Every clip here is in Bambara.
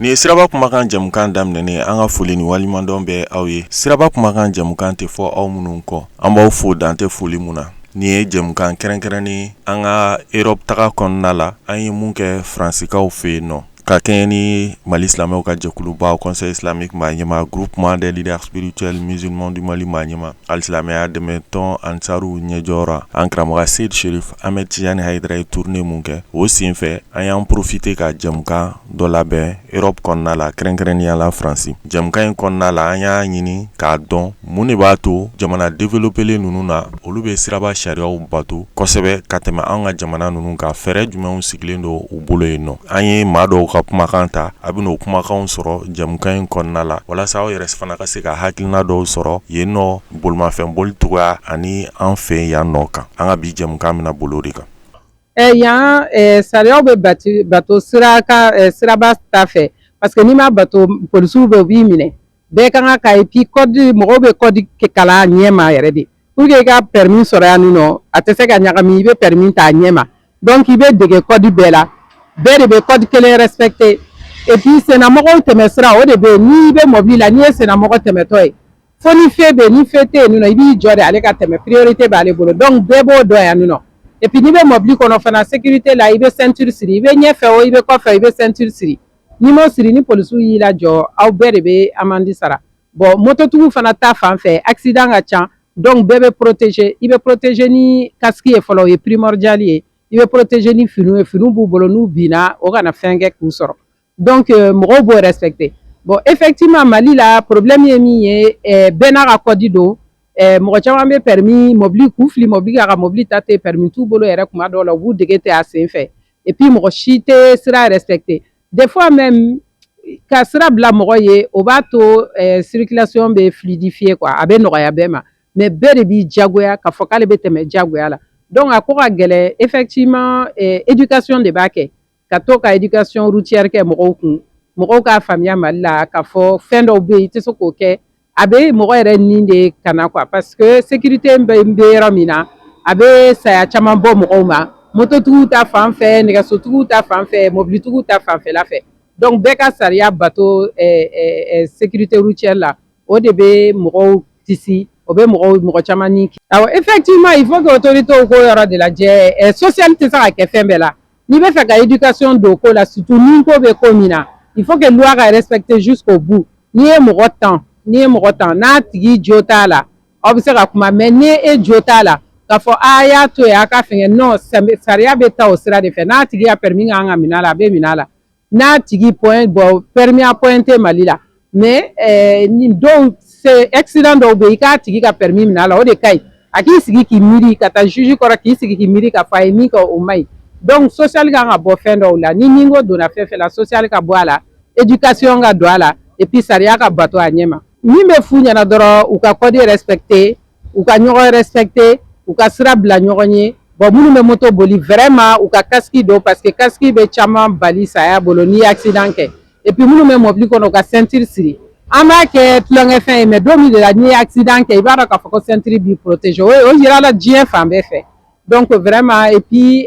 Ni siraba kumakan jamukan daminɛnen an ka foli ni waliɲumandɔn bɛ aw ye. Siraba kumakan jamukan tɛ fɔ aw minnu kɔ. An b'aw fo dan tɛ foli mun na. Ni ye jamukan kɛrɛnkɛrɛnnen an ka Europe taga kɔnɔna la. An ye mun kɛ Fransikaw fɛ yen nɔ. Ka kɛɲɛ ni Mali silamɛw ka jɛkuluba Conseil islamique maa ɲɛma Groupement des leaders spirituels musulmans du Mali maa ɲɛma alisilamɛya dɛmɛtɔn Ansaru ɲɛjɔra an karamɔgɔ Seyid Sherif Ahmed Tijani Hayidara ye tournée mun kɛ. O senfɛ an y'an profiter ka jamukan dɔ labɛn Europe kɔnɔna la kɛrɛnkɛrɛnnenya la Fransi. Jamukan in kɔnɔna la an y'a ɲini k'a dɔn mun de b'a to jamana développelen ninnu na olu bɛ siraba sariyaw bato kosɛbɛ ka tɛmɛ an ka jamana ninnu ka fɛɛrɛ jumɛnw sigilen don u bolo yen nɔ. An ye maa dɔw ka kumakan ta a bɛ n'o kumakanw sɔrɔ jamukan in kɔnɔna la walasa aw yɛrɛ fana ka se ka hakilina dɔw sɔrɔ yen nɔ bolimafɛn boli cogoya ani an fɛ yan nɔ kan. An ka bi jamukan bɛna bolo de kan. Yan sariyaw bɛ bato siraba ta fɛ parce que n'i ma bato polisiw bɛ u b'i minɛ bɛɛ kan ka et puis code mɔgɔw bɛ code kalan ɲɛma yɛrɛ de pour que i ka permis sɔrɔ yan nɔ a tɛ se ka ɲagami i bɛ permis ta ɲɛma donc i bɛ dege code bɛɛ la bɛɛ de bɛ code kelen respecté et puis sennamɔgɔw tɛmɛ sira o de bɛ yen n'i bɛ mobili la n'i ye sennamɔgɔ tɛmɛtɔ ye fo ni fɛn bɛ yen ni fɛn tɛ yen nɔ i b'i jɔ de ale ka tɛmɛ priorité b'ale bolo donc bɛɛ b'o dɔn yan nɔ. Et puis n'i bɛ mobili kɔnɔ fana sécurité la i bɛ ceinture siri i bɛ ɲɛfɛ o i bɛ kɔfɛ i bɛ ceinture siri n'i m'o siri ni polisiw y'i lajɔ aw bɛɛ de bɛ amande sara bon mototigiw fana ta fan fɛ accident ka ca donc bɛɛ bɛ protéger i bɛ protéger ni casque ye fɔlɔ o ye primordial ye i bɛ protéger ni finiw ye finiw b'u bolo n'u binna o kana fɛn kɛ k'u sɔrɔ donc mɔgɔw b'o respecter bon effectivement Mali la problème ye min ye bɛɛ n'a ka code don mɔgɔ caman bɛ permis mobili k'u fili mobili ka mobili ta tɛ permis t'u bolo yɛrɛ kuma dɔw la u b'u dege tɛ a sen fɛ et puis mɔgɔ si tɛ sira respecté des fois même ka sira bila mɔgɔ ye o b'a to circulation bɛ fluidifier quoi a bɛ nɔgɔya bɛɛ ma mais bɛɛ de b'i jagoya k'a fɔ k'ale bɛ tɛmɛ jagoya la donc a ko ka gɛlɛn effectivement éducation de b'a kɛ ka to ka éducation routière kɛ mɔgɔw kun mɔgɔw k'a faamuya Mali la k'a fɔ fɛn dɔw bɛ yen i tɛ se k'o kɛ a bɛ mɔgɔ yɛrɛ nin de kana quoi parce que sécurité bɛ yɔrɔ min na a bɛ saya caman bɔ mɔgɔw ma mototigiw ta fan fɛ nɛgɛsotigiw ta fan fɛ mobilitigiw ta fanfɛla fɛ donc bɛɛ ka sariya bato sécurité routière la o de bɛ mɔgɔw kisi o bɛ mɔgɔ caman ni awɔ effectivement il faut que autorités k'o yɔrɔ de lajɛ social tɛ se ka kɛ fɛn bɛɛ la n'i bɛ fɛ ka éducation don ko la surtout ni ko bɛ ko min na il faut que loi ka respecter jusqu'au bout n'i ye mɔgɔ tan n'a tigi jo t'a la aw bɛ se ka kuma mais ni e jo t'a la k'a fɔ a y'a to yen a ka fɛngɛ non sariya bɛ taa o sira de fɛ n'a tigi ya permis kan ka minɛ a la a bɛ minɛ a la n'a tigi permis a pointé Mali la mais dɔw accident dɔw bɛ yen i k'a tigi ka permis minɛ a la o de ka ɲi a k'i sigi k'i miiri ka taa juge kɔrɔ k'i sigi k'i miiri k'a fɔ a ye min kɛ o man ɲi donc social kan ka bɔ fɛn dɔw la ni ko donna fɛn fɛn la social ka bɔ a la éducation ka don a la et puis sariya ka bato a ɲɛ ma min bɛ f'u ɲɛna dɔrɔn u ka code respecté u ka ɲɔgɔn respecté u ka sira bila ɲɔgɔn ye bon minnu bɛ moto boli vraiment u ka casque don parce que casque bɛ caman bali saya bolo n'i ye accident kɛ et puis minnu bɛ mobili kɔnɔ u ka ceinture siri an b'a kɛ tulonkɛ fɛn ye mais don min de la n'i ye accident kɛ i b'a dɔn k'a fɔ ko ceinture b'i protéger o yira la diɲɛ fan bɛɛ fɛ donc vraiment et puis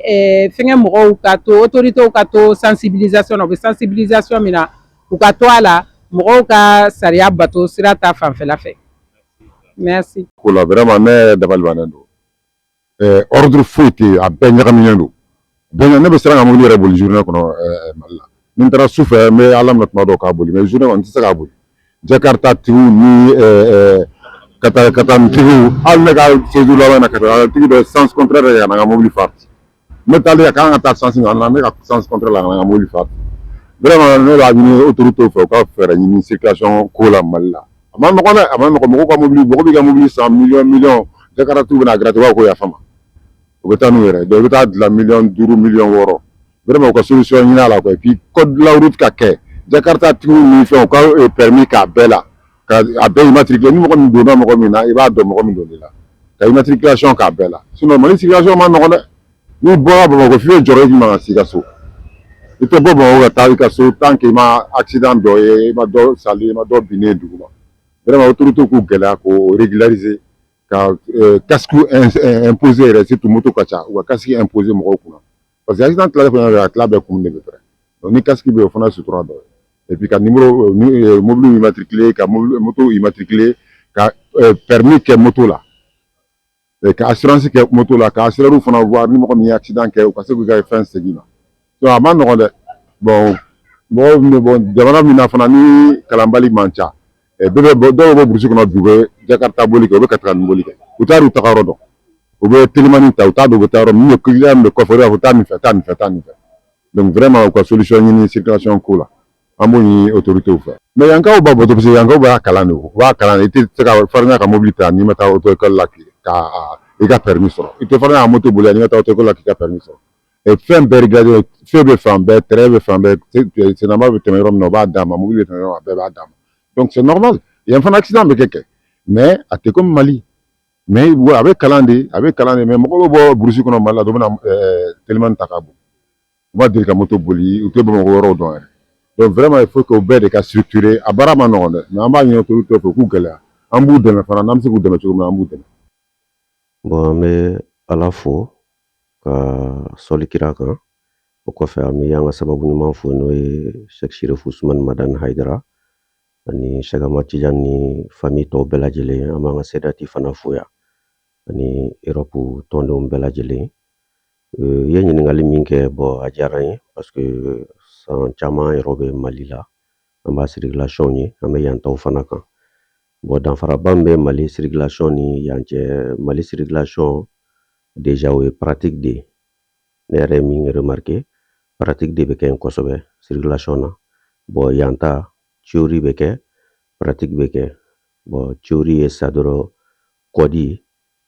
fɛngɛ mɔgɔw ka to autorités ka to sensibilisation na u bɛ sensibilisation min na u ka to a la mɔgɔw ka sariya bato sira ta fanfɛla fɛ merci ko la vraiment ne yɛrɛ dabali bannen don ordre foyi tɛ a bɛɛ ɲagaminen don donc ne bɛ siran ka mobili yɛrɛ boli journée kɔnɔ Mali la ni n taara sufɛ n bɛ ala minɛ tuma dɔw k'a boli mais journée kɔni n tɛ se k'a boli Jakarta tigiw ni katanitigiw hali ne ka séjour laban na katanitigi dɔ sens contraire de ka na n ka mobili fari ne taalen a kan ka taa sens min na ne ka sens contraire la ka na n ka mobili fari vraiment ne b'a ɲini autorités fɛ u ka fɛɛrɛ ɲini circulation ko la Mali la a ma nɔgɔn dɛ a ma nɔgɔn mɔgɔw ka mobili mɔgɔ b'i ka mobili san miliyɔn Jakarta bɛna gratuit u b'a ko yafa ma u bɛ taa n'u yɛrɛ donc i bɛ taa dilan miliyɔn 5 miliyɔn 6 vraiment u ka solution ɲini a la quoi et puis code de la route ka kɛ Jakarta tigiw ni fɛnw u ka permis k'a bɛɛ la ka a bɛɛ immatriculé ni mɔgɔ min donna mɔgɔ min na i b'a dɔn mɔgɔ min donn'i la ka immatriculation k'a bɛɛ la sinon Mali circulation ma nɔgɔn dɛ n'i bɔra Bamakɔ f'i bɛ jɔrɔ i man ka s'i ka so i tɛ bɔ Bamakɔ ka taa i ka so tant que i ma accident dɔ ye i ma dɔ sali i ma dɔ binnen duguma vraiment autorités k'u gɛlɛya k'o régulariser ka casque imposer yɛrɛ surtout moto ka ca u ka casque imposer mɔgɔw kunna parce que accident tilalen fana a tila bɛɛ kun de bɛ pɛrɛn donc ni casque bɛ yen o fana ye sutura dɔ ye et puis ka numéro mobile immatriculé ka moto immatriculé ka permis kɛ moto la ka assurance kɛ moto la ka assureur fana voir ni mɔgɔ min ye accident kɛ u ka se k'u ka fɛn segin ma donc a ma nɔgɔn dɛ bon jamana min na fana ni kalanbali man ca dɔw bɛ burusi kɔnɔ bi u bɛ jakarta boli kɛ u bɛ katakani boli kɛ u t'a dɔn u taga yɔrɔ dɔn u bɛ telimani ta u t'a dɔn u bɛ taa yɔrɔ min ye client min bɛ kɔfɛ u b'a fɔ taa nin fɛ taa nin fɛ taa nin fɛ donc vraiment u ka solution ɲini circulation ko la an b'o ɲini autorités fɛ mais yankaw b'a bɔtɔ parce que yankaw b'a kalan de u b'a kalan de i tɛ se ka farinya ka mobili ta n'i ma taa auto école la ka i ka permis sɔrɔ i tɛ farinya ka moto boli n'i ma taa auto école la k'i ka permis sɔrɔ fɛn bɛɛ regardé fɛn bɛ fan bɛɛ terrain bɛ fan bɛɛ senama bɛ tɛmɛ yɔrɔ min na u b'a d'a ma mobili bɛ tɛmɛ yɔrɔ min na a bɛɛ b'a d'a ma donc c'est normal yan fana accident bɛ kɛ mais a tɛ comme Mali mais a bɛ kalan de mais mɔgɔw bɛ bɔ burusi kɔnɔ Mali la dɔ bɛ na telimani ta ka bɔ u b'a deli ka moto boli u tɛ Bamakɔ yɔrɔw dɔn yɛrɛ donc vraiment il faut que u bɛɛ de ka structurer a baara ma nɔgɔn dɛ mais an b'a ɲini autorités fɛ u k'u gɛlɛya an b'u dɛmɛ fana n'an bɛ se k'u dɛmɛ cogo min na an b'u dɛmɛ. Bon an bɛ Ala fo ka sɔli kira kan o kɔfɛ an bɛ an ka sababu ɲuman fo n'o ye Sheikh Sherifu Usumani Madani Hayidara ani Sheikh Ahmad Tidiane ni famille tɔw bɛɛ lajɛlen an b'an ka Sedati fana fo yan ani Europe tɔndenw bɛɛ lajɛlen i ye ɲininkali min kɛ bon a diyara n ye parce que san caman yɛrɛ bɛ Mali la an b'a circulation ye an bɛ yan taw fana kan bon danfaraba min bɛ Mali circulation ni yan cɛ Mali circulation déjà o ye pratique de ye ne yɛrɛ ye min remarqué pratique de bɛ kɛ yen kosɛbɛ circulation na bon yan ta théorie bɛ kɛ pratique bɛ kɛ bon théorie ye sa dɔrɔn kɔdi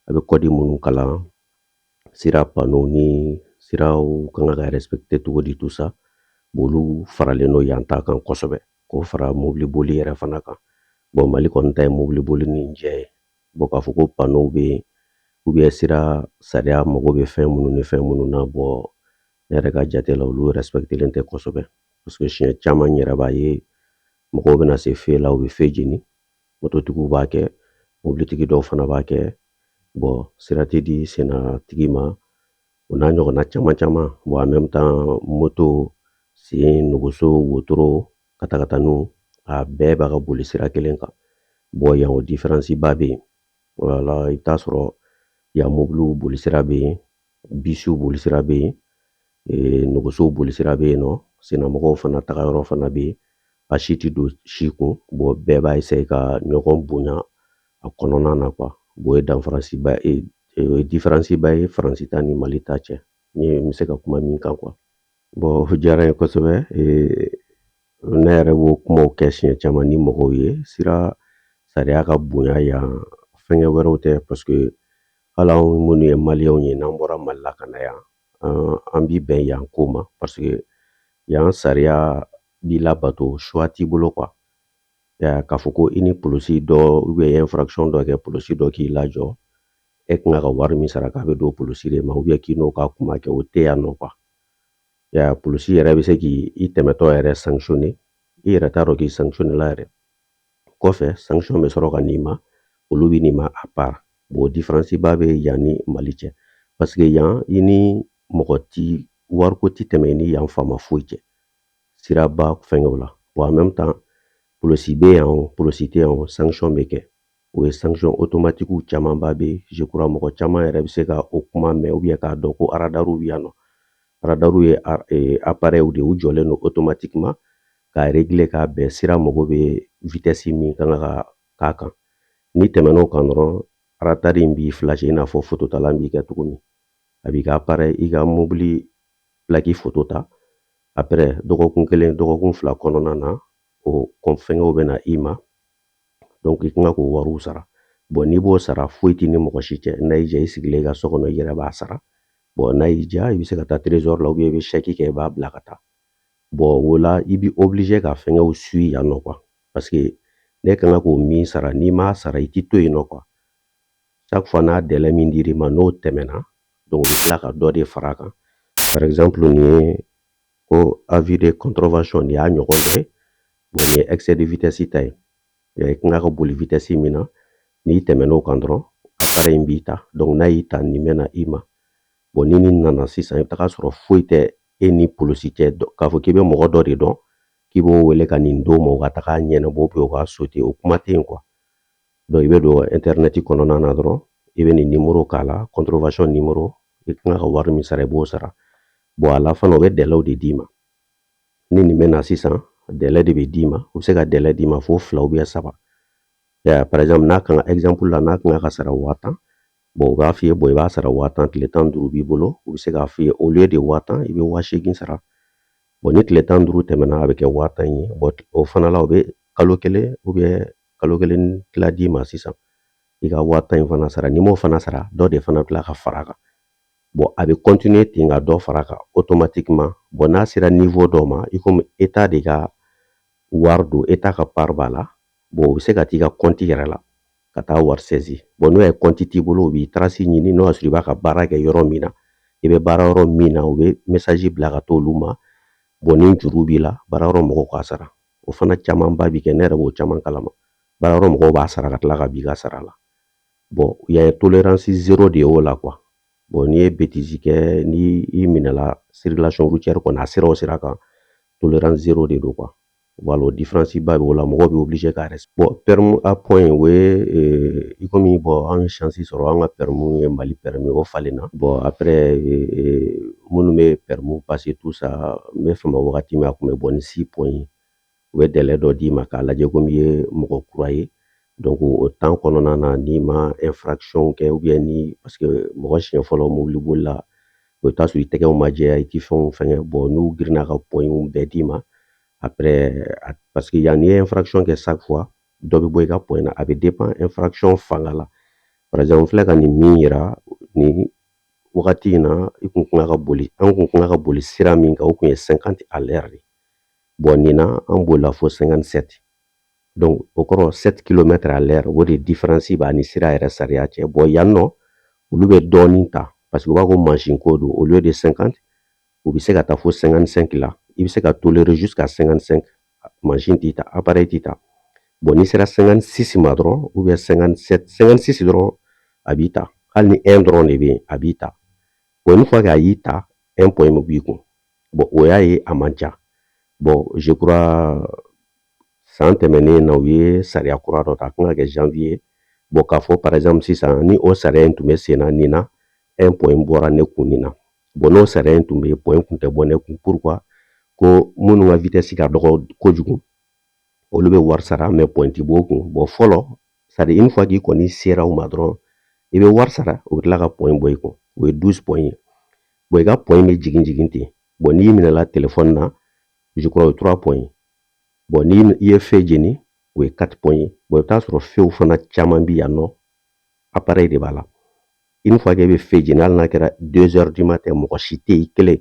a bɛ kɔdi minnu kalan sira panneau ni siraw kan ka respecter cogo di tout ça bolu faralen no yan ta kan kosɛbɛ ko fara mobili boli yɛrɛ fana kan bon Mali kɔni ta ye mobili boli ni jɛ ye bon k'a fɔ ko panneau bɛ yen ou bien sira sariya mago bɛ fɛn minnu ni fɛn minnu na bon ne yɛrɛ ka jate la olu respectelen tɛ kosɛbɛ parce que siɲɛ caman n yɛrɛ b'a ye mɔgɔw bɛna se fe la u bɛ fe jeni mototigiw b'a kɛ mobilitigi dɔw fana b'a kɛ bon sira tɛ di senna tigi ma o n'a ɲɔgɔnna caman caman bon en même temps moto sen nogoso wotoro katakataniw a bɛɛ b'a ka boli sira kelen kan bon yan o différence ba bɛ yen voilà i bɛ taa sɔrɔ yan mobiliw boli sira bɛ yen bisiw boli sira bɛ yen nogosow boli sira bɛ yen nɔ sennamɔgɔw fana taga yɔrɔ fana bɛ yen a si tɛ don si kun bon bɛɛ b'a essayer ka ɲɔgɔn bonya a kɔnɔna na quoi bon o ye danfarasi ba ye o ye différence ba ye Faransi ta ni Mali ta cɛ n bɛ se ka kuma min kan quoi bon o diyara n ye kosɛbɛ ne yɛrɛ b'o kumaw kɛ siɲɛ caman ni mɔgɔw ye sira sariya ka bonya yan fɛngɛ wɛrɛw tɛ parce que hali anw minnu ye maliyɛnw ye n'an bɔra Mali la ka na yan an b'i bɛn yan ko ma parce que yan sariya b'i labato choix t'i bolo quoi k'a fɔ ko i ni polisi dɔ ou bien i ye infraction dɔ kɛ polisi dɔ k'i lajɔ e kan ka wari min sara k'a bɛ don polisi de ma ou bien k'i n'o ka kuma kɛ o tɛ yan nɔ quoi polisi yɛrɛ bɛ se k'i tɛmɛtɔ yɛrɛ sanctionner i yɛrɛ t'a dɔn k'i sanctionner la yɛrɛ kɔfɛ sanction bɛ sɔrɔ ka n'i ma olu bɛ n'i ma à part bon différence ba bɛ yan ni Mali cɛ parce que yan i ni mɔgɔ ti wariko ti tɛmɛ i ni yan faama foyi cɛ siraba fɛngɛw la bon en même temps polisi bɛ yan o polisi tɛ yan o sanction bɛ kɛ o ye sanction automatique caman ba bɛ je crois mɔgɔ caman yɛrɛ bɛ se ka o kuma mɛn ou bien k'a dɔn ko radariw bɛ yan nɔ radariw ye appareil de u jɔlen don automatiquement k'a régler k'a bɛn sira mago bɛ vitesse min kan ka k'a kan n'i tɛmɛn'o kan dɔrɔn radar in b'i flasher i n'a fɔ phototalan b'i kɛ cogo min a b'i ka appareil i ka mobili plaque photo ta après dɔgɔkun kelen dɔgɔkun fila kɔnɔna na o fɛngɛw bɛ na i ma donc i kan ka k'o wariw sara bon n'i b'o sara foyi t'i ni mɔgɔ si cɛ n'a y'i diya i sigilen i ka so kɔnɔ i yɛrɛ b'a sara bon n'a y'i diya i bɛ se ka taa trésor la ou bien i bɛ chèque kɛ i b'a bila ka taa bon o la i bɛ obligé ka fɛngɛw suit yan nɔ quoi parce que ne kan ka k'o min sara n'i m'a sara i tɛ to yen nɔ quoi chaque fois n'a délai min dir'i ma n'o tɛmɛna donc u bɛ tila ka dɔ de fara a kan par exemple nin ye ko avis de contravention nin y'a ɲɔgɔn dɔ ye bon nin ye excès de vitesse ta ye i kan ka boli vitesse min na n'i tɛmɛn'o kan dɔrɔn appareil in b'i ta donc n'a y'i ta nin bɛ na i ma bon ni nin nana sisan i bɛ taga sɔrɔ foyi tɛ e ni polisi cɛ k'a fɔ k'i bɛ mɔgɔ dɔ de dɔn k'i b'o wele ka nin d'o ma o ka taga ɲɛnabɔ o ka sauter o kuma tɛ yen quoi. Donc i bɛ don internet kɔnɔna na dɔrɔn i bɛ nin numéro k'a la contravention numéro i kan ka wari min sara i b'o sara. Bon a la fana o bɛ délai de d'i ma. Ni nin bɛ na sisan délai de bɛ d'i ma u bɛ se ka délai d'i ma fo 2 ou bien 3. Par exemple n'a kan exemple la n'a kan ka sara 1000. Bon u b'a f'i ye bon i b'a sara 1000 tile 15 b'i bolo u bɛ se k'a f'i ye au lieu de 1000 i bɛ 8000 sara. Bon ni tile 15 tɛmɛna a bɛ kɛ 1000 ye. Bon o fana la o bɛ kalo 1 ou bien kalo 1 tila d'i ma sisan i ka 1000 in fana sara. Ni m'o fana sara dɔ de fana tila ka fara a kan. Bon a bɛ continuer ten ka dɔ fara a kan automatiquement. Bon n'a sera niveau dɔ ma i komi état de ka wari don état ka part b'a la. Bon u bɛ se ka t'i ka compte yɛrɛ la ka taa wari saisi. Bon n'o ye compte t'i bolo u b'i trace ɲini n'o y'a sɔrɔ i b'a ka baara kɛ yɔrɔ min na i bɛ baara yɔrɔ min na u bɛ message bila ka t'olu ma. Bon ni juru b'i la baara yɔrɔ mɔgɔw k'a sara. O fana camanba bi kɛ ne yɛrɛ b'o caman kalama. Baara yɔrɔ mɔgɔw b'a sara ka tila ka b'i ka sara la. Bon il y a tolérance zéro de y'o la quoi. Bon n'i ye bêtise kɛ ni i minɛla circulation routière kɔni a sera o sira kan tolérance zéro de don quoi. Voilà o différence ba b'o la mɔgɔw bɛ obligé ka respect. Bon permis à point o ye i komi bon an ye chance sɔrɔ an ka permis ye Mali permis o falenna. Bon après minnu bɛ permis passer tout ça n bɛ fama wagati min a tun bɛ bɔ ni 6 points ye. U bɛ délai dɔ d'i ma k'a lajɛ komi i ye mɔgɔ kura ye. Donc o temps kɔnɔna na n'i ma infraction kɛ ou bien ni parce que mɔgɔ siɲɛ fɔlɔ mobili boli la o t'a sɔrɔ i tɛgɛw ma jɛya i ti fɛnw fɛngɛ. Bon n'u girinna ka point bɛɛ d'i ma après parce que yani ye infraction kɛ chaque fois dɔ bɛ bɔ i ka point na a bɛ dépend infraction fanga la. Par exemple n filɛ ka nin min yira ni wagati in na i kun kan ka boli an kun kan ka boli sira min kan o kun ye 50 à l'heure de. Bon nin na an bolila fo 57. Donc o kɔrɔ 7 km à l'heure o de différence b'a ni sira yɛrɛ sariya cɛ. Bon yan nɔ olu bɛ dɔɔnin ta parce que u b'a ko machine ko don au lieu de 50 u bɛ se ka taa fo 55 la. I bɛ se ka tolérer jusqu'à 55 machine t'i ta appareil t'i ta. Bon n'i sera 56 ma dɔrɔn ou bien 57 56 dɔrɔn a b'i ta. Hali ni 1 dɔrɔn de bɛ yen a b'i ta. Bon une fois que a y'i ta 1 point min b'i kun. Bon o y'a ye a man ca. Bon je crois san tɛmɛnen na u ye sariya kura dɔ ta a kan ka kɛ janvier. Bon k'a fɔ par exemple sisan ni o sariya in tun bɛ sen na nin na 1 point bɔra ne kun nin na. Bon n'o sariya in tun bɛ yen point kun tɛ bɔ ne kun. Pourquoi ko minnu ka vitesse ka dɔgɔ kojugu olu bɛ wari sara mais point ti b'o kun. Bon fɔlɔ c'est à dire une fois k'i kɔni sera u ma dɔrɔn i bɛ wari sara u bɛ tila ka point bɔ i kun o ye 12 point ye. Bon i ka point bɛ jigin jigin ten. Bon n'i minɛla téléphone na je crois o ye 3 point ye. Bon ni i ye fɛn jeni o ye 4 point ye. Bon i bɛ taa sɔrɔ fɛnw fana caman bi yan nɔ appareil de b'a la. Une fois que i bɛ fɛn jeni hali n'a kɛra 2 heures du matin mɔgɔ si tɛ yen i kelen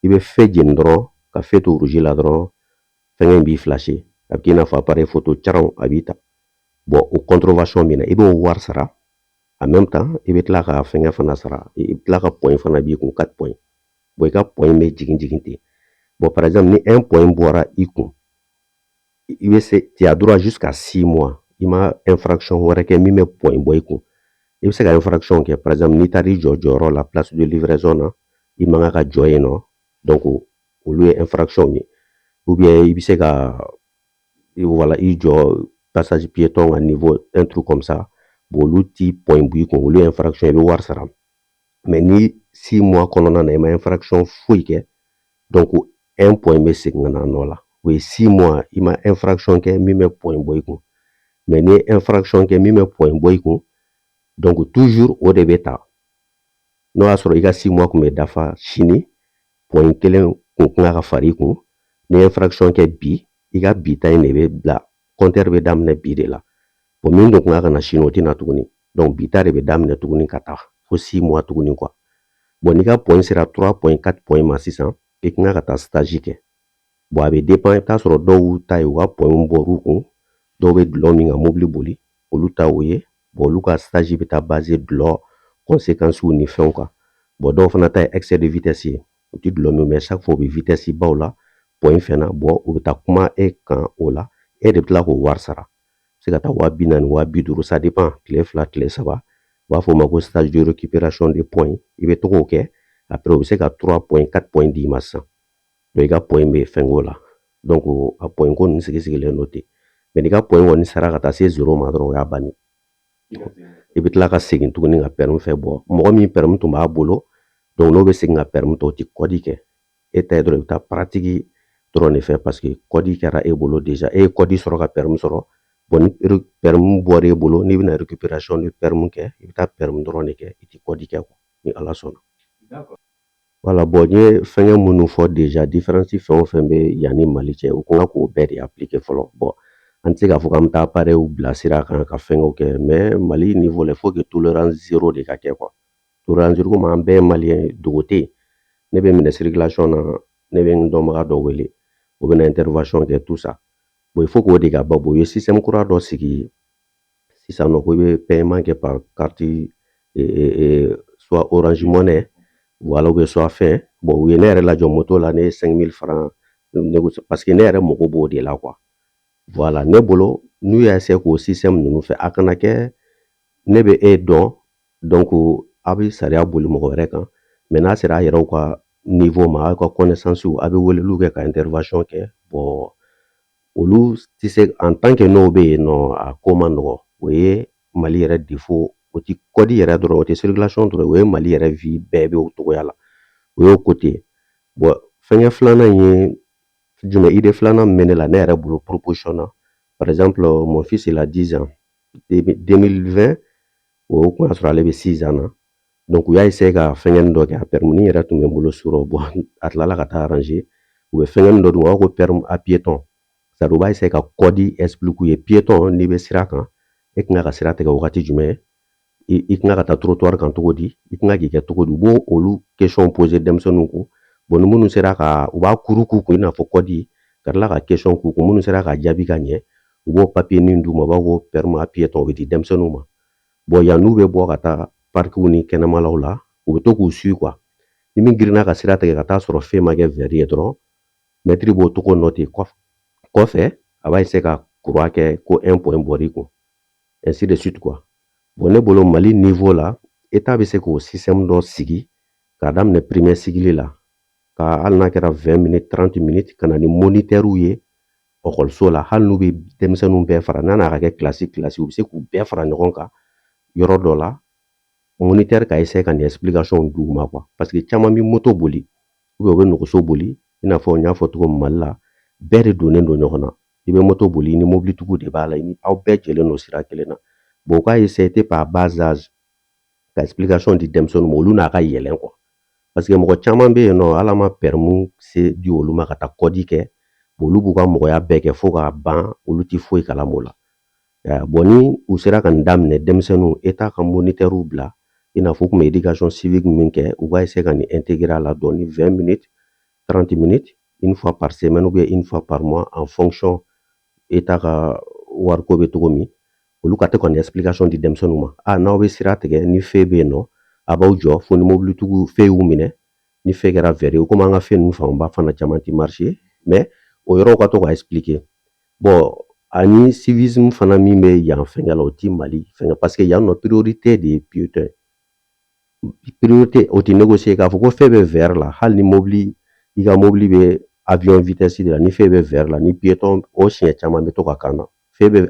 i bɛ fɛn jeni dɔrɔn ka fɛn to rouge la dɔrɔn fɛngɛ in b'i flasher a bɛ k'i n'a fɔ appareil photo caranw a b'i ta. Bon o contravention min na i b'o wari sara en même temps i bɛ tila ka fɛngɛ fana sara i bɛ tila ka point fana b'i kun 4 point. Bon i ka point bɛ jigin jigin ten. Bon par exemple ni 1 point bɔra i kun i bɛ se tu as droit jusqu'à 6 mois i ma infraction wɛrɛ kɛ min bɛ point bɔ i kun. I bɛ se ka infraction kɛ par exemple n'i taara i jɔ jɔyɔrɔ la place de livraison na i man kan ka jɔ yen nɔ donc olu ye infraction ye. Ou bien i bɛ se ka voilà i jɔ passage piéton à niveau un truc comme ça. Bon olu ti point bɔ i kun olu ye infraction i bɛ wari sara. Mais ni 6 mois kɔnɔna na i ma infraction foyi kɛ donc 1 point bɛ segin ka na nɔ la. O ye 6 mois i ma infraction kɛ min bɛ point bɔ i kun. Mais ni infraction kɛ min bɛ point bɔ i kun donc toujours o de bɛ ta. N'o y'a sɔrɔ i ka 6 mois kun bɛ dafa sini point kelen kun kan ka fara i kun. Ni infraction kɛ bi i ka bi ta in de bɛ bila compteur bɛ daminɛ bi de la. Bon min dun kun kan ka na sini o tɛ na tuguni. Donc bi ta de bɛ daminɛ tuguni ka taa fo 6 mois tuguni quoi. Bon n'i ka point sera 3 point 4 point ma sisan i kan ka taa stage kɛ. Bon a bɛ dépend i bɛ taa sɔrɔ dɔw ta ye u ka point bɔr'u kun dɔw bɛ dulɔ min ka mobili boli olu ta o ye. Bon olu ka stage bɛ taa basé dulɔ conséquences ni fɛnw kan. Bon dɔw fana ta ye excès de vitesse ye u ti dulɔ min mais chaque fois u bɛ vitesse baw la point fɛn na bon u bɛ taa kuma e kan o la e de bɛ tila k'o wari sara. Se ka taa 40,000 50,000 ça dépend tile 2 tile 3 u b'a fɔ o ma ko stage de récupération de points i bɛ to k'o kɛ après u bɛ se ka 3 point 4 point d'i ma sisan. Donc i ka point bɛ fɛngɛ o la. donc a point ko ni sigilen noté mais ni ka point woni sara ka taa se 0 ma dɔrɔn o y'a banni i bɛ tila ka segin tuguni ka permis fɛ bɔ mɔgɔ min permis tun b'a bolo donc n'o bɛ segin ka permis tɔ o tɛ kɔdi kɛ e ta ye dɔrɔn i bɛ taa paratigi dɔrɔn de fɛ parce que kɔdi kɛra e bolo déjà e ye kɔdi sɔrɔ ka permis sɔrɔ bon ni permis bɔra e bolo n'i bɛna récupération de permis kɛ i bɛ taa permis dɔrɔn de kɛ i tɛ kɔdi kɛ ni ala sɔnna voilà bon n ye fɛngɛ minnu fɔ déjà différence fɛn o fɛn bɛ yan ni Mali cɛ u kan ka k'o bɛɛ de appliquer fɔlɔ bon an tɛ se k'a fɔ k'an bɛ taa appareil bila sira kan ka fɛngɛw kɛ mais Mali niveau la il faut que tolérance zéro de ka kɛ quoi tolérance zéro komi an bɛɛ ye maliyɛn dogo tɛ yen ne bɛ minɛ circulation na ne bɛ n dɔnbaga dɔ wele o bɛna intervention kɛ tout ça bon il faut k'o de ka ban bon u ye système kura dɔ sigi sisan nɔ ko i bɛ paiement kɛ par carte soit Orange Money voilà ou bien soit fɛn bon u ye ne yɛrɛ lajɔ moto la ne ye 5000 francs parce que ne yɛrɛ mago b'o de la quoi voilà ne bolo n'u y'a essayer k'o système ninnu fɛ a kana kɛ ne bɛ e dɔn donc a bɛ sariya boli mɔgɔ wɛrɛ kan mais n'a sera a yɛrɛw ka niveau ma aw ka connaissance a bɛ weleliw kɛ ka intervention kɛ bon olu tɛ se en tant que n'o bɛ yen nɔ a ko man nɔgɔ o ye Mali yɛrɛ défaut o tɛ kɔdi yɛrɛ dɔrɔn o tɛ circulation dɔrɔn o ye Mali yɛrɛ vie bɛɛ bɛ o cogoya la o y'o côté bon fɛngɛ filanan ye jumɛn idée filanan min bɛ ne la ne yɛrɛ bolo proposition na par exemple mon fils il a 10 ans 2020 o kun y'a sɔrɔ ale bɛ 6 ans na donc u y'a essayer ka fɛngɛnin dɔ kɛ a permis yɛrɛ tun bɛ n bolo sɔrɔ bon a tilala ka taa arranger u bɛ fɛngɛnin dɔ dun u b'a fɔ ko permis à piéton c'est-à-dire u b'a essayer ka kɔdi explique u ye piéton n'i bɛ sira kan e kan ka sira tigɛ wagati jumɛn i kan ka taa trottoir kan cogo di i kan k'i kɛ cogo di u b'o olu question poser denmisɛnninw kun bon ni minnu sera ka u b'a kuru k'u kun i n'a fɔ kɔdi ka tila ka question k'u kun minnu sera ka jaabi ka ɲɛ u b'o papier nin d'u ma u b'a fɔ ko permis à piéton o bɛ di denmisɛnninw ma bon yan n'u bɛ bɔ ka taa parkiw ni kɛnɛmalaw la u bɛ to k'u suit quoi ni min girinna ka sira tigɛ ka taa sɔrɔ fɛn ma kɛ vert ye dɔrɔn maître b'o togo noter kɔfɛ a b'a essayer ka kura kɛ ko 1 point bɔr'i kun ainsi de suite quoi bon ne bolo Mali niveau la état bɛ se k'o système dɔ sigi k'a daminɛ première sigili la ka hali n'a kɛra 20 minutes 30 minutes ka na ni monitɛrw ye ɔkɔliso la hali n'u bɛ denmisɛnninw bɛɛ fara n'a ka kɛ kilasi u bɛ se k'u bɛɛ fara ɲɔgɔn kan yɔrɔ dɔ la moniteur ka essayer ka nin explication d'u ma quoi parce que caman bɛ moto boli ou bien u bɛ nɔgɔso boli i n'a fɔ n y'a fɔ cogo min Mali la bɛɛ de donnen don ɲɔgɔn na i bɛ moto boli i ni mobilitigiw de b'a la aw bɛɛ jɛlen don sira kelen na bon u k'a essayer tɛ par bas âge ka explication di denmisɛnninw ma olu n'a ka yɛlɛn quoi parce que mɔgɔ caman bɛ yen nɔ ala ma permis se di olu ma ka taa kɔdi kɛ olu b'u ka mɔgɔya bɛɛ kɛ fo k'a ban olu tɛ foyi kalama o la bon ni u sera ka nin daminɛ denmisɛnninw état ka monitɛrw bila i n'a fɔ u tun bɛ éducation civique min kɛ u b'a essayer ka nin intégrer a la dɔɔni 20 minutes 30 minutes une fois par semaine ou bien une fois par mois en fonction état ka wariko bɛ cogo min olu ka tɛ ka nin explication di denmisɛnninw ma n'aw bɛ sira tigɛ ni fɛ bɛ yen nɔ a b'aw jɔ fo ni mobilitigiw fɛ y'u minɛ ni fɛ kɛra vert ye komi an ka fɛn ninnu fanba fana caman tɛ marcher mais o yɔrɔw ka to ka expliquer bon ani civisme fana min bɛ yan fɛngɛ la o tɛ Mali fɛngɛ parce que yan nɔ priorité de ye piéton priorité o tɛ négocier k'a fɔ ko fɛn bɛ vert la hali ni mobili i ka mobili bɛ avion vitesse de la ni fɛn bɛ vert la ni piéton o siɲɛ caman bɛ to ka k'an na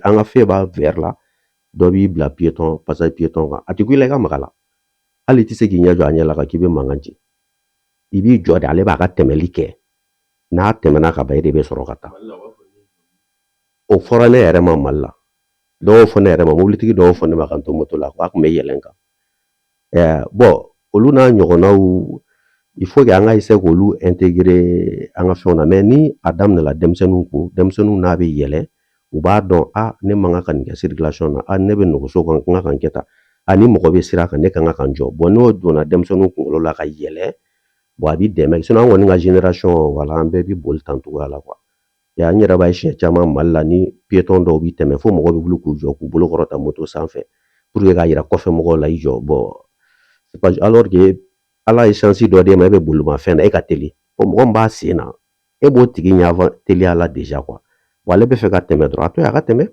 an ka fɛn b'a vert la dɔ b'i bila piéton passage piéton kan a tɛ ku i la i ka maga la hali i tɛ se k'i ɲɛ jɔ a ɲɛ la kan k'i bɛ mankan ci i b'i jɔ de ale b'a ka tɛmɛli kɛ n'a tɛmɛna ka ban e de bɛ sɔrɔ ka taa o fɔra ne yɛrɛ ma Mali la dɔw fɔ ne yɛrɛ ma mobilitigi dɔw fɔ ne ma kan to moto la k'a tun bɛ yɛlɛn kan bon olu n'a ɲɔgɔnnaw il faut que an ka essayer k'olu intégrer an ka fɛnw na mais ni a daminɛna denmisɛnninw kun denmisɛnninw n'a bɛ yɛlɛ u b'a dɔn ne man kan ka nin kɛ circulation na ne bɛ nɔgɔso kan n kan ka nin kɛ tan ni mɔgɔ bɛ sira kan ne kan ka n jɔ bon n'o donna denmisɛnninw kunkolo la ka yɛlɛ bon a bɛ dɛmɛ sinon an kɔni ka génération wala an bɛɛ bɛ boli tan cogoya la quoi n yɛrɛ b'a ye siɲɛ caman Mali la ni piéton dɔw bɛ tɛmɛ fo mɔgɔ bɛ wuli k'u jɔ k'u bolo kɔrɔta moto sanfɛ pour que k'a yira kɔfɛ mɔgɔw la i jɔ bon c'est pas alors que ala ye chance dɔ d'e ma e bɛ bolimafɛn na e ka teli o mɔgɔ min b'a sen na e b'o tigi ɲɛ teliya la déjà quoi bon ale bɛ fɛ ka tɛmɛ dɔrɔn a to yen a ka tɛmɛ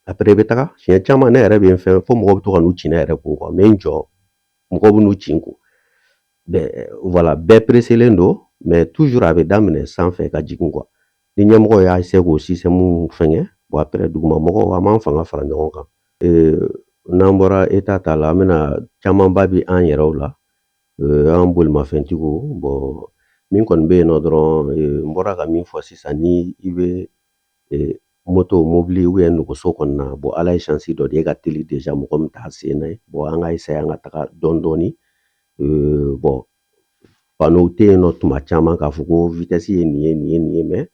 après i bɛ taga siɲɛ caman ne yɛrɛ bɛ n fɛn fo mɔgɔw bɛ to ka n'u ci ne yɛrɛ kun quoi mais n jɔ mɔgɔw bɛ n'u ci n kun voilà bɛɛ presselen don mais toujours a bɛ daminɛ sanfɛ ka jigin quoi ni ɲɛmɔgɔ y'a essayer k'o système fɛngɛ bon après dugumamɔgɔw an m'an fanga fara ɲɔgɔn kan n'an bɔra état ta la an bɛna camanba bi an yɛrɛw la an bolimafɛntigiw bon min kɔni bɛ yen nɔ dɔrɔn n bɔra ka min fɔ sisan ni i bɛ moto mobili nɛgɛso kɔnɔna bon ala ye chance dɔ di e ka teli déjà mɔgɔ min t'a sen na ye bon an ka essayer an ka taga dɔɔni dɔɔni bon panneau tɛ yen nɔ tuma caman k'a fɔ ko vitesse ye nin ye nin ye nin ye mais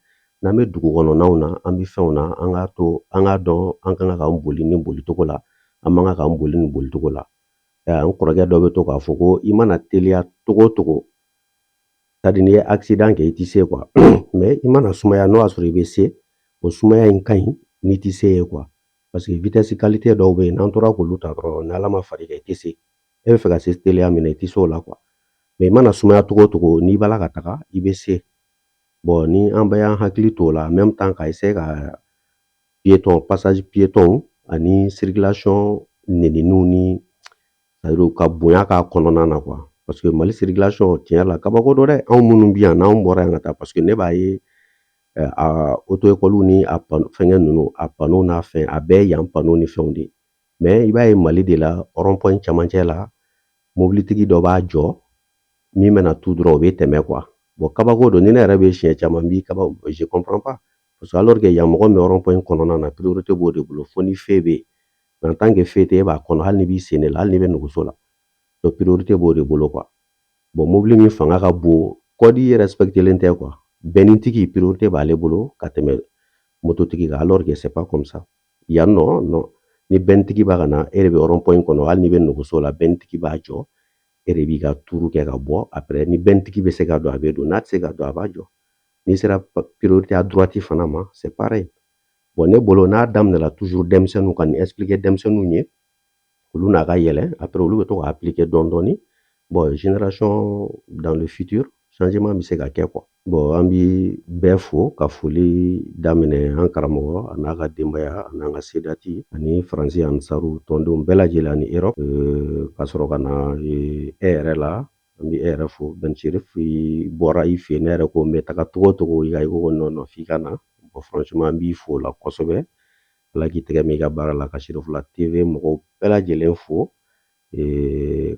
n'an bɛ dugu kɔnɔnaw na an bɛ fɛnw na an k'a to an k'a dɔn an kan ka boli ni bolicogo la an man kan k'an boli ni bolicogo la n kɔrɔkɛ dɔ bɛ to k'a fɔ ko i mana teliya togo togo c'est à dire n'i ye accident kɛ i tɛ se quoi mais i mana sumaya n'o y'a sɔrɔ i bɛ se o sumaya in ka ɲi n'i tɛ se ye quoi parce que vitesse qualité dɔw bɛ yen n'an tora k'olu ta dɔrɔn ni ala ma far'i kan i tɛ se e bɛ fɛ ka se teliya min na i tɛ se o la quoi mais i mana sumaya togo togo n'i b'a la ka taga i bɛ se bon ni an bɛɛ y'an hakili to o la en même temps ka essayer ka passage piéton ani circulation neniniw ni ka bonya k'a kɔnɔna na quoi parce que Mali circulation tiɲɛ la kabako don dɛ anw minnu bɛ yan n'anw bɔra yan ka taa parce que ne b'a ye a auto école ni a fɛngɛ ninnu a panneau n'a fɛn a bɛɛ yan panneau ni fɛnw de mais i b'a ye Mali de la rond point camancɛ la mobilitigi dɔ b'a jɔ min bɛna tout droit o bɛ tɛmɛ quoi bon kabako don ni ne yɛrɛ bɛ siɲɛ caman bi je comprends pas parce que alors que yan mɔgɔ min bɛ rond point kɔnɔna na priorité b'o de bolo fo ni feu bɛ yen mais en tant que feu tɛ e b'a kɔnɔ hali ni b'i sen de la hali ni bɛ nɛgɛso la donc priorité b'o de bolo quoi bon mobili min fanga ka bon code respectelen tɛ quoi bɛnnitigi priorité b'ale bolo ka tɛmɛ mototigi kan alors que c'est pas comme ça yan nɔ non ni bɛnnitigi b'a ka na e de bɛ rond point kɔnɔ hali ni bɛ nɛgɛso la bɛnnitigi b'a jɔ e de b'i ka tuuru kɛ ka bɔ après ni bɛnnitigi bɛ se ka don a bɛ don n'a tɛ se ka don a b'a jɔ n'i sera priorité à droite fana ma c'est pareil bon ne bolo n'a daminɛla toujours denmisɛnninw ka nin expliquer denmisɛnninw ye olu n'a ka yɛlɛ après olu bɛ to ka appliquer dɔɔni dɔɔni bon génération dans le futur changement bɛ se ka kɛ quoi bon an bɛ bɛɛ fo ka foli daminɛ an karamɔgɔ a n'a ka denbaya a n'an ka sedati ani faransi ansaru tɔndenw bɛɛ lajɛlen ani Europe ka sɔrɔ ka na e yɛrɛ la an bɛ e yɛrɛ fo Ben Cherif i bɔra i fɛ ne yɛrɛ ko n bɛ taga togo togo i ko non f'i ka na bon franchement an b'i fo o la kosɛbɛ ala k'i tɛgɛ min i ka baara la ka Sirifula TV mɔgɔw bɛɛ lajɛlen fo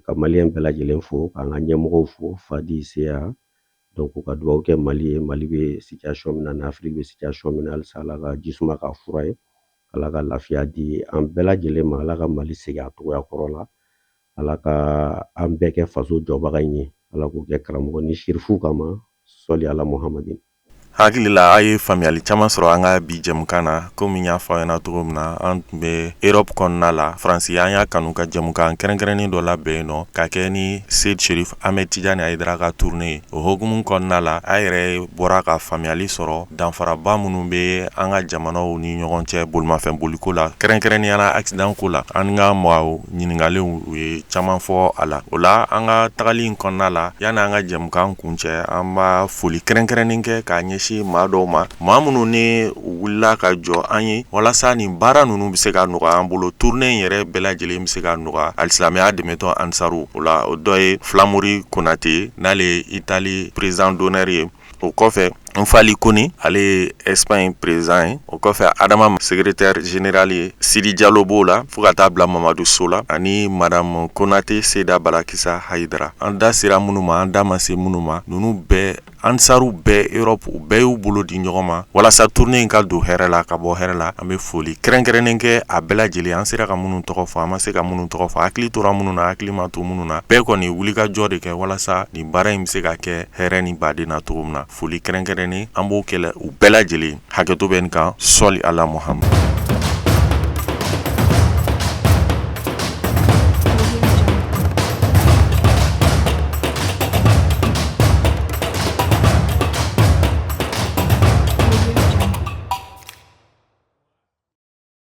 ka maliyɛn bɛɛ lajɛlen fo k'an ka ɲɛmɔgɔw fo Fadi Seya donc u ka dugawu kɛ Mali ye Mali bɛ situation min na ni Afrique bɛ situation min na halisa ala ka jisuma ka fura ye ala ka lafiya di an bɛɛ lajɛlen ma ala ka Mali segin a togoya kɔrɔ la ala ka an bɛɛ kɛ faso jɔbaga in ye ala k'o kɛ karamɔgɔ ni Sirifu kama sɔli ala Muhamadin hakili la a ye faamuyali caman sɔrɔ an ka bi jɛmukan na komi n y'a fɔ ɲɛna cogo min na an tun bɛ Europe kɔnɔna la Faransi an y'a kanu ka jɛmukan kɛrɛnkɛrɛnnen dɔ labɛn yen nɔ ka kɛ ni Seyd Cherif Ahmed Tidjane Haidara ka tournée ye o hokumu kɔnɔna la a yɛrɛ bɔra ka faamuyali sɔrɔ danfaraba minnu bɛ an ka jamanaw ni ɲɔgɔn cɛ bolimafɛn boliko la kɛrɛnkɛrɛnnenya la accident ko la an ka maaw ɲiningalenw u ye caman fɔ a la o la an ka tagali in kɔnɔna la yanni an ka jɛmukan kuncɛ an b'a foli kɛrɛnkɛrɛnnen kɛ k'a ɲɛsin maa dɔw ma maa minnu ni wulila ka jɔ an ye walasa nin baara ninnu bɛ se ka nɔgɔya an bolo tournée in yɛrɛ bɛɛ lajɛlen bɛ se ka nɔgɔya alisilamɛya dɛmɛtɔ ansaru o la o dɔ ye Flamori Konate n'ale ye Itali président d'honneur ye o kɔfɛ Nfali Koni ale ye Espagne président ye o kɔfɛ Adama secrétaire général ye Sidi Diallo b'o la fo ka taa bila Mamadu So la ani madame Konate Seyda Balakisa Haidara an da sera minnu ma an da ma se minnu ma ninnu bɛɛ ansaru bɛɛ Europe u bɛɛ y'u bolo di ɲɔgɔn ma walasa tournée in ka don hɛrɛ la ka bɔ hɛrɛ la an bɛ foli kɛrɛnkɛrɛnnen kɛ a bɛɛ lajɛlen an sera ka minnu tɔgɔ fɔ an ma se ka minnu tɔgɔ fɔ hakili tora minnu na hakili ma to minnu na bɛɛ kɔni wulikajɔ de kɛ walasa nin baara in bɛ se ka kɛ hɛrɛ ni baden na cogo min na foli kɛrɛnkɛrɛnnen an b'o kɛlɛ u bɛɛ lajɛlen hakɛto bɛ nin kan sɔli ala Muhamad